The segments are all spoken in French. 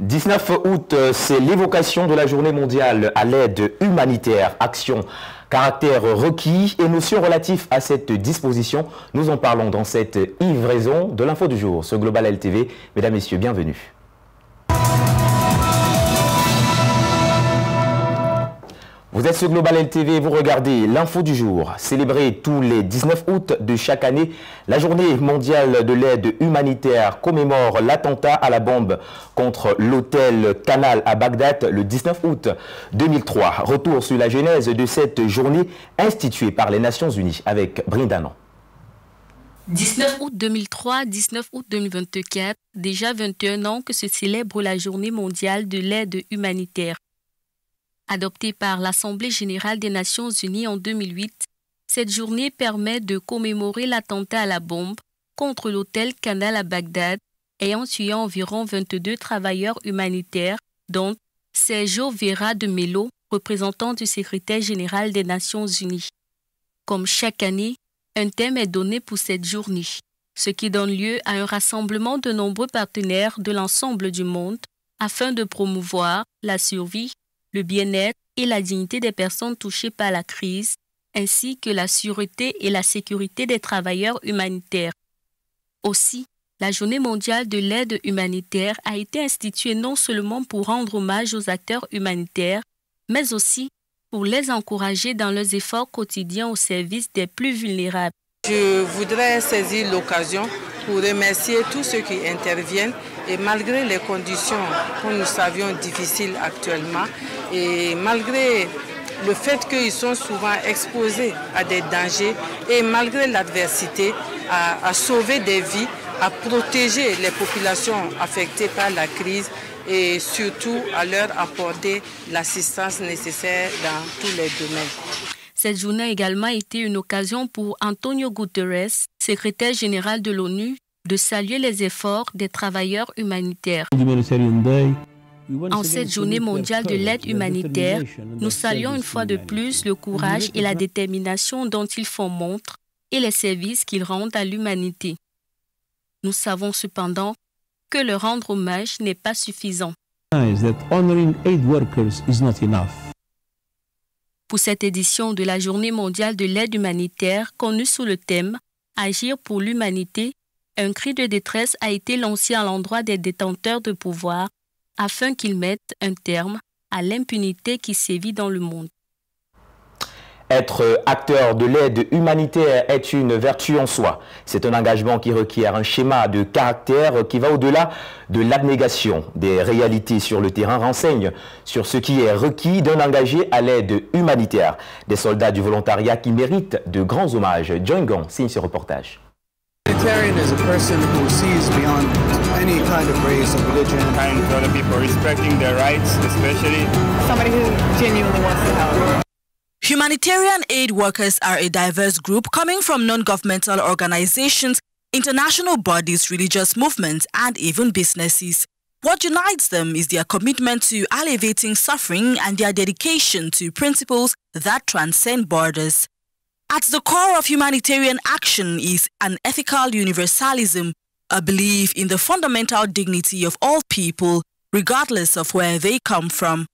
19 août, c'est l'évocation de la journée mondiale à l'aide humanitaire, action, caractère requis et notions relatives à cette disposition. Nous en parlons dans cette livraison de l'info du jour sur Global LTV. Mesdames, Messieurs, bienvenue. Vous êtes sur Global LTV, vous regardez l'info du jour. Célébrée tous les 19 août de chaque année, la journée mondiale de l'aide humanitaire commémore l'attentat à la bombe contre l'hôtel Canal à Bagdad le 19 août 2003. Retour sur la genèse de cette journée instituée par les Nations Unies avec Brindanon. 19 août 2003, 19 août 2024, déjà 21 ans que se célèbre la journée mondiale de l'aide humanitaire. Adoptée par l'Assemblée générale des Nations unies en 2008, cette journée permet de commémorer l'attentat à la bombe contre l'hôtel Canal à Bagdad, ayant tué environ 22 travailleurs humanitaires, dont Sergio Vera de Mello, représentant du secrétaire général des Nations unies. Comme chaque année, un thème est donné pour cette journée, ce qui donne lieu à un rassemblement de nombreux partenaires de l'ensemble du monde afin de promouvoir la survie, le bien-être et la dignité des personnes touchées par la crise, ainsi que la sûreté et la sécurité des travailleurs humanitaires. Aussi, la Journée mondiale de l'aide humanitaire a été instituée non seulement pour rendre hommage aux acteurs humanitaires, mais aussi pour les encourager dans leurs efforts quotidiens au service des plus vulnérables. Je voudrais saisir l'occasion pour remercier tous ceux qui interviennent et malgré les conditions que nous savions difficiles actuellement et malgré le fait qu'ils sont souvent exposés à des dangers et malgré l'adversité à sauver des vies, à protéger les populations affectées par la crise et surtout à leur apporter l'assistance nécessaire dans tous les domaines. Cette journée a également été une occasion pour Antonio Guterres, secrétaire général de l'ONU, de saluer les efforts des travailleurs humanitaires. En cette journée mondiale de l'aide humanitaire, nous saluons une fois de plus le courage et la détermination dont ils font montre et les services qu'ils rendent à l'humanité. Nous savons cependant que leur rendre hommage n'est pas suffisant. Pour cette édition de la Journée mondiale de l'aide humanitaire, connue sous le thème « Agir pour l'humanité », un cri de détresse a été lancé à l'endroit des détenteurs de pouvoir afin qu'ils mettent un terme à l'impunité qui sévit dans le monde. Être acteur de l'aide humanitaire est une vertu en soi. C'est un engagement qui requiert un schéma de caractère qui va au-delà de l'abnégation. Des réalités sur le terrain renseignent sur ce qui est requis d'un engagé à l'aide humanitaire. Des soldats du volontariat qui méritent de grands hommages. John Gong signe ce reportage. Humanitarian is a person who sees beyond any kind of race or religion. Kind to other people, respecting their rights, especially. Somebody who genuinely wants to help. Humanitarian aid workers are a diverse group coming from non-governmental organizations, international bodies, religious movements, and even businesses. What unites them is their commitment to alleviating suffering and their dedication to principles that transcend borders. At the core of humanitarian action is an ethical universalism, a belief in the fundamental dignity of all people, regardless of where they come from.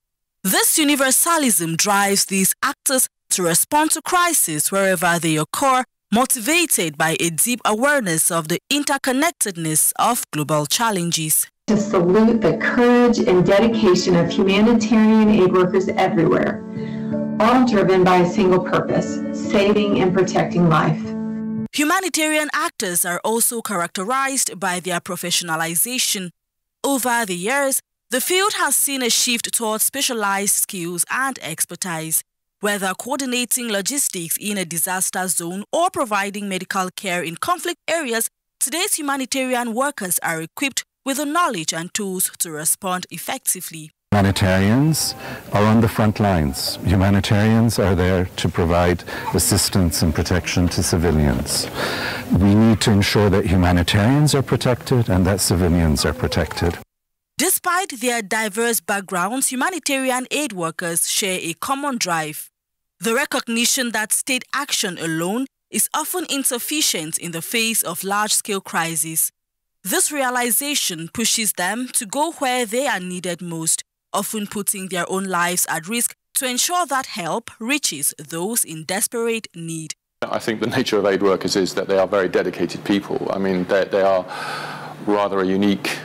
This universalism drives these actors to respond to crises wherever they occur, motivated by a deep awareness of the interconnectedness of global challenges. To salute the courage and dedication of humanitarian aid workers everywhere, all driven by a single purpose, saving and protecting life. Humanitarian actors are also characterized by their professionalization. Over the years, the field has seen a shift towards specialized skills and expertise. Whether coordinating logistics in a disaster zone or providing medical care in conflict areas, today's humanitarian workers are equipped with the knowledge and tools to respond effectively. Humanitarians are on the front lines. Humanitarians are there to provide assistance and protection to civilians. We need to ensure that humanitarians are protected and that civilians are protected. Despite their diverse backgrounds, humanitarian aid workers share a common drive. The recognition that state action alone is often insufficient in the face of large-scale crises. This realization pushes them to go where they are needed most, often putting their own lives at risk to ensure that help reaches those in desperate need. I think the nature of aid workers is that they are very dedicated people. I mean, they are rather a unique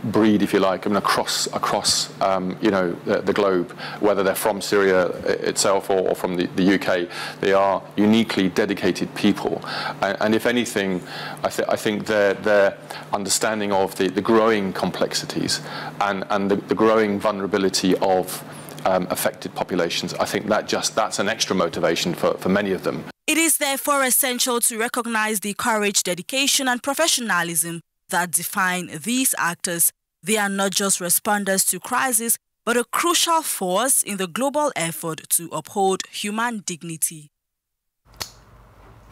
breed, if you like, I mean, across the globe, whether they're from Syria itself or from the UK, they are uniquely dedicated people. And if anything, I think their understanding of the growing complexities and the growing vulnerability of affected populations, I think that's an extra motivation for many of them. It is therefore essential to recognize the courage, dedication, and professionalism that define these actors. They are not just responders to crisis, but a crucial force in the global effort to uphold human dignity.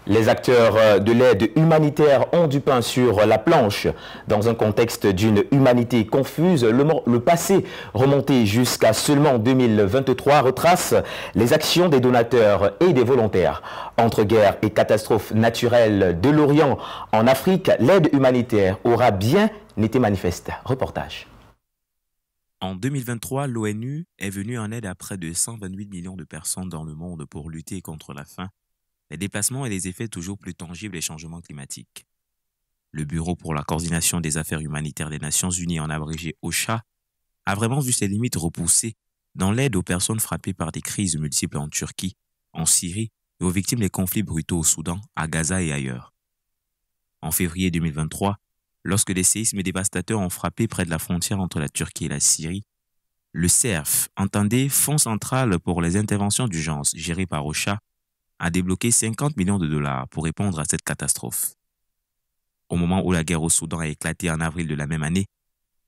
Les acteurs de l'aide humanitaire ont du pain sur la planche. Dans un contexte d'une humanité confuse, le passé, remonté jusqu'à seulement 2023, retrace les actions des donateurs et des volontaires. Entre guerre et catastrophes naturelles de l'Orient en Afrique, l'aide humanitaire aura bien été manifeste. Reportage. En 2023, l'ONU est venue en aide à près de 128 millions de personnes dans le monde pour lutter contre la faim, les déplacements et les effets toujours plus tangibles des changements climatiques. Le Bureau pour la coordination des affaires humanitaires des Nations Unies, en abrégé OCHA, a vraiment vu ses limites repoussées dans l'aide aux personnes frappées par des crises multiples en Turquie, en Syrie et aux victimes des conflits brutaux au Soudan, à Gaza et ailleurs. En février 2023, lorsque des séismes dévastateurs ont frappé près de la frontière entre la Turquie et la Syrie, le CERF, entendez Fonds central pour les interventions d'urgence géré par OCHA, a débloqué 50 millions de dollars pour répondre à cette catastrophe. Au moment où la guerre au Soudan a éclaté en avril de la même année,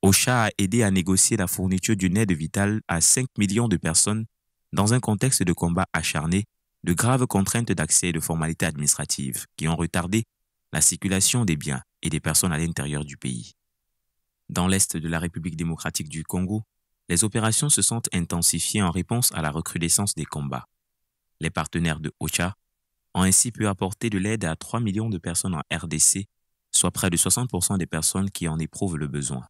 OCHA a aidé à négocier la fourniture d'une aide vitale à 5 millions de personnes dans un contexte de combat acharné, de graves contraintes d'accès et de formalités administratives qui ont retardé la circulation des biens et des personnes à l'intérieur du pays. Dans l'est de la République démocratique du Congo, les opérations se sont intensifiées en réponse à la recrudescence des combats. Les partenaires de OCHA ont ainsi pu apporter de l'aide à 3 millions de personnes en RDC, soit près de 60% des personnes qui en éprouvent le besoin.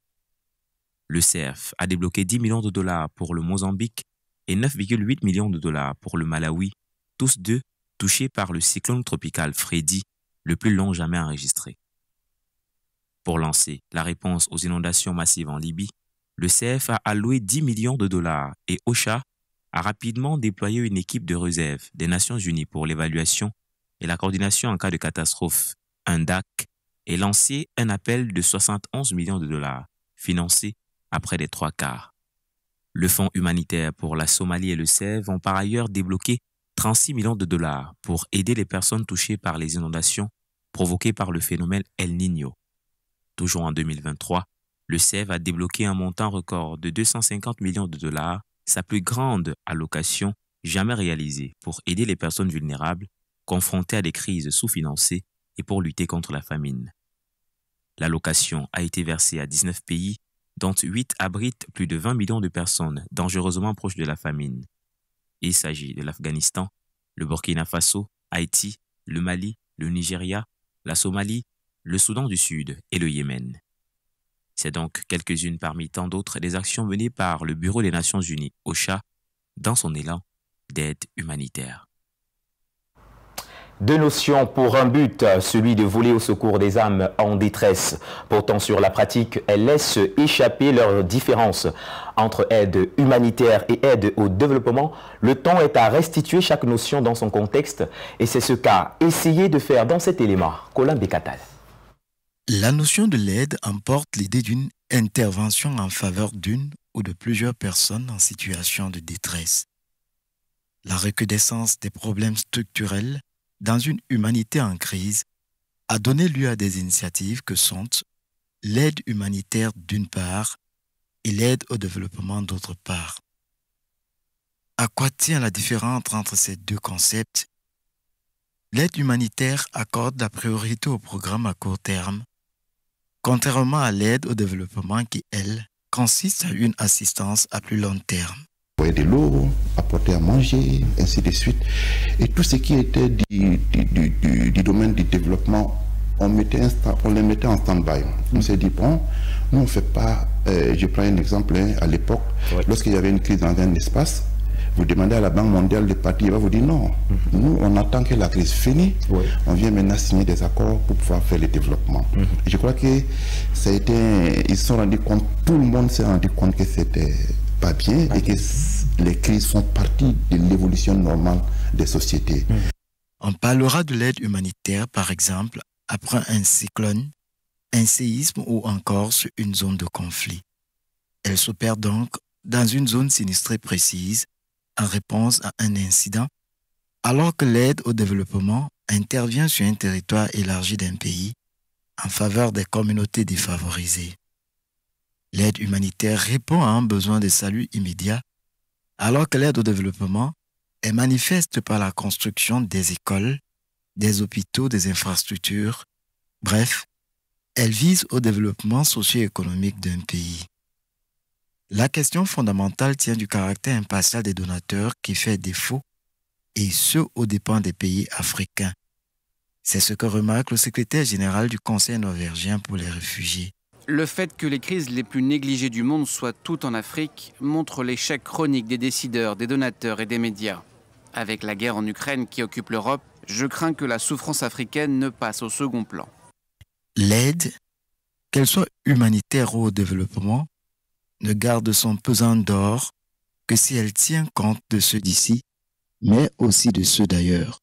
Le CERF a débloqué 10 millions de dollars pour le Mozambique et 9,8 millions de dollars pour le Malawi, tous deux touchés par le cyclone tropical Freddy, le plus long jamais enregistré. Pour lancer la réponse aux inondations massives en Libye, le CERF a alloué 10 millions de dollars et OCHA a rapidement déployé une équipe de réserve des Nations Unies pour l'évaluation et la coordination en cas de catastrophe, un DAC, et lancé un appel de 71 millions de dollars, financé à près des 3/4. Le Fonds humanitaire pour la Somalie et le CERF ont par ailleurs débloqué 36 millions de dollars pour aider les personnes touchées par les inondations provoquées par le phénomène El Niño. Toujours en 2023, le CERF a débloqué un montant record de 250 millions de dollars, sa plus grande allocation jamais réalisée pour aider les personnes vulnérables confrontées à des crises sous-financées et pour lutter contre la famine. L'allocation a été versée à 19 pays, dont 8 abritent plus de 20 millions de personnes dangereusement proches de la famine. Il s'agit de l'Afghanistan, le Burkina Faso, Haïti, le Mali, le Nigeria, la Somalie, le Soudan du Sud et le Yémen. C'est donc quelques-unes parmi tant d'autres des actions menées par le Bureau des Nations Unies, OCHA, dans son élan d'aide humanitaire. Deux notions pour un but, celui de voler au secours des âmes en détresse. Pourtant, sur la pratique, elles laissent échapper leurs différences entre aide humanitaire et aide au développement. Le temps est à restituer chaque notion dans son contexte et c'est ce qu'a essayé de faire dans cet élément Colin Bekatal. La notion de l'aide emporte l'idée d'une intervention en faveur d'une ou de plusieurs personnes en situation de détresse. La recrudescence des problèmes structurels dans une humanité en crise a donné lieu à des initiatives que sont l'aide humanitaire d'une part et l'aide au développement d'autre part. À quoi tient la différence entre ces deux concepts? L'aide humanitaire accorde la priorité au programme à court terme, contrairement à l'aide au développement qui, elle, consiste à une assistance à plus long terme. De l'eau, apporter à manger, ainsi de suite. Et tout ce qui était du domaine du développement on les mettait en stand-by. On s'est dit, bon, nous on ne fait pas, je prends un exemple, à l'époque, lorsqu'il y avait une crise dans un espace, vous demandez à la Banque mondiale de partir, il va vous dire non. Nous, on attend que la crise finisse. On vient maintenant signer des accords pour pouvoir faire le développement. Et je crois que ça a été, ils se sont rendus compte, tout le monde s'est rendu compte que c'était pas bien et que les crises font partie de l'évolution normale des sociétés. On parlera de l'aide humanitaire, par exemple, après un cyclone, un séisme ou encore sur une zone de conflit. Elle s'opère donc dans une zone sinistrée précise en réponse à un incident, alors que l'aide au développement intervient sur un territoire élargi d'un pays en faveur des communautés défavorisées. L'aide humanitaire répond à un besoin de salut immédiat, alors que l'aide au développement est manifeste par la construction des écoles, des hôpitaux, des infrastructures. Bref, elle vise au développement socio-économique d'un pays. La question fondamentale tient du caractère impartial des donateurs qui fait défaut, et ce aux dépens des pays africains. C'est ce que remarque le secrétaire général du Conseil norvégien pour les réfugiés. Le fait que les crises les plus négligées du monde soient toutes en Afrique montre l'échec chronique des décideurs, des donateurs et des médias. Avec la guerre en Ukraine qui occupe l'Europe, je crains que la souffrance africaine ne passe au second plan. L'aide, qu'elle soit humanitaire ou au développement, ne garde son pesant d'or que si elle tient compte de ceux d'ici, mais aussi de ceux d'ailleurs.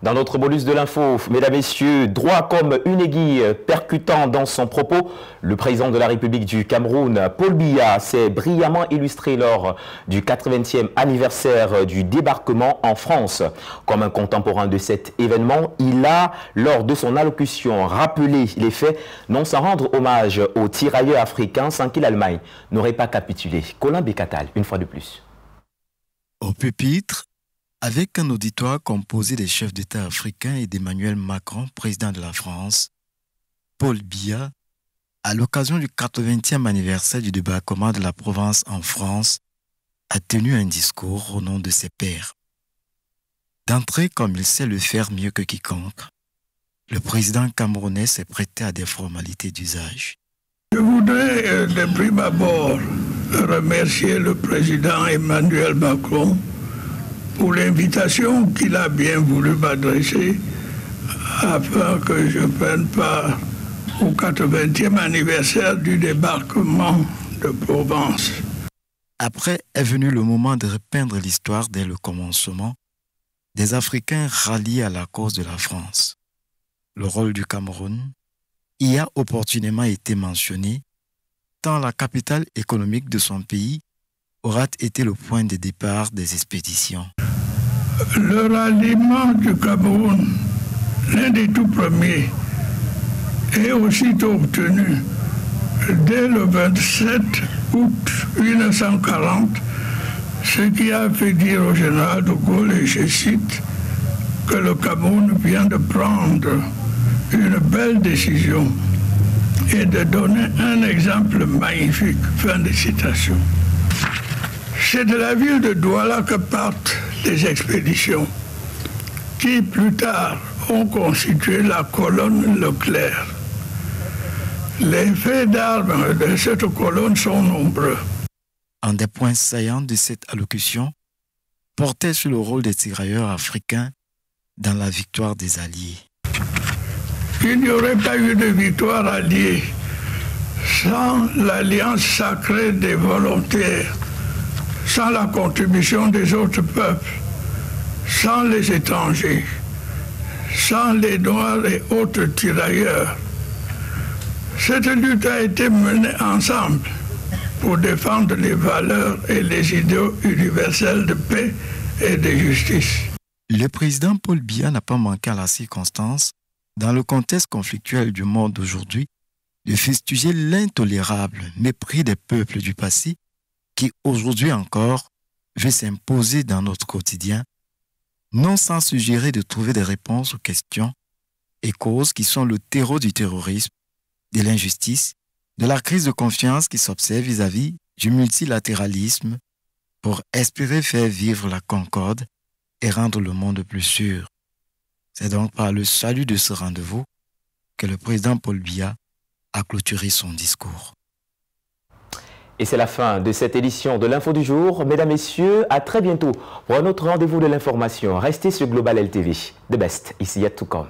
Dans notre bonus de l'info, mesdames, messieurs, droit comme une aiguille percutant dans son propos, le président de la République du Cameroun, Paul Biya, s'est brillamment illustré lors du 80e anniversaire du débarquement en France. Comme un contemporain de cet événement, il a, lors de son allocution, rappelé les faits, non sans rendre hommage aux tirailleurs africains sans qui l'Allemagne n'aurait pas capitulé. Colin Bécatal, une fois de plus. Au pupitre, avec un auditoire composé des chefs d'État africains et d'Emmanuel Macron, président de la France, Paul Biya, à l'occasion du 80e anniversaire du débarquement de la Provence en France, a tenu un discours au nom de ses pairs. D'entrée, comme il sait le faire mieux que quiconque, le président camerounais s'est prêté à des formalités d'usage. Je voudrais de prime abord remercier le président Emmanuel Macron pour l'invitation qu'il a bien voulu m'adresser afin que je prenne part au 80e anniversaire du débarquement de Provence. Après est venu le moment de repeindre l'histoire dès le commencement des Africains ralliés à la cause de la France. Le rôle du Cameroun y a opportunément été mentionné, tant la capitale économique de son pays aura été le point de départ des expéditions. Le ralliement du Cameroun, l'un des tout premiers, est aussitôt obtenu dès le 27 août 1940, ce qui a fait dire au général de Gaulle, et je cite, que le Cameroun vient de prendre une belle décision et de donner un exemple magnifique. Fin de citation. C'est de la ville de Douala que partent les expéditions, qui plus tard ont constitué la colonne Leclerc. Les faits d'armes de cette colonne sont nombreux. Un des points saillants de cette allocution portait sur le rôle des tirailleurs africains dans la victoire des Alliés. Il n'y aurait pas eu de victoire alliée sans l'alliance sacrée des volontaires, sans la contribution des autres peuples, sans les étrangers, sans les Noirs et autres tirailleurs. Cette lutte a été menée ensemble pour défendre les valeurs et les idéaux universels de paix et de justice. Le président Paul Biya n'a pas manqué à la circonstance, dans le contexte conflictuel du monde d'aujourd'hui, de fustiger l'intolérable mépris des peuples du passé qui, aujourd'hui encore, veut s'imposer dans notre quotidien, non sans suggérer de trouver des réponses aux questions et causes qui sont le terreau du terrorisme, de l'injustice, de la crise de confiance qui s'observe vis-à-vis du multilatéralisme pour espérer faire vivre la concorde et rendre le monde plus sûr. C'est donc par le salut de ce rendez-vous que le président Paul Biya a clôturé son discours. Et c'est la fin de cette édition de l'Info du jour. Mesdames, Messieurs, à très bientôt pour un autre rendez-vous de l'information. Restez sur Global LTV. The best is yet to come.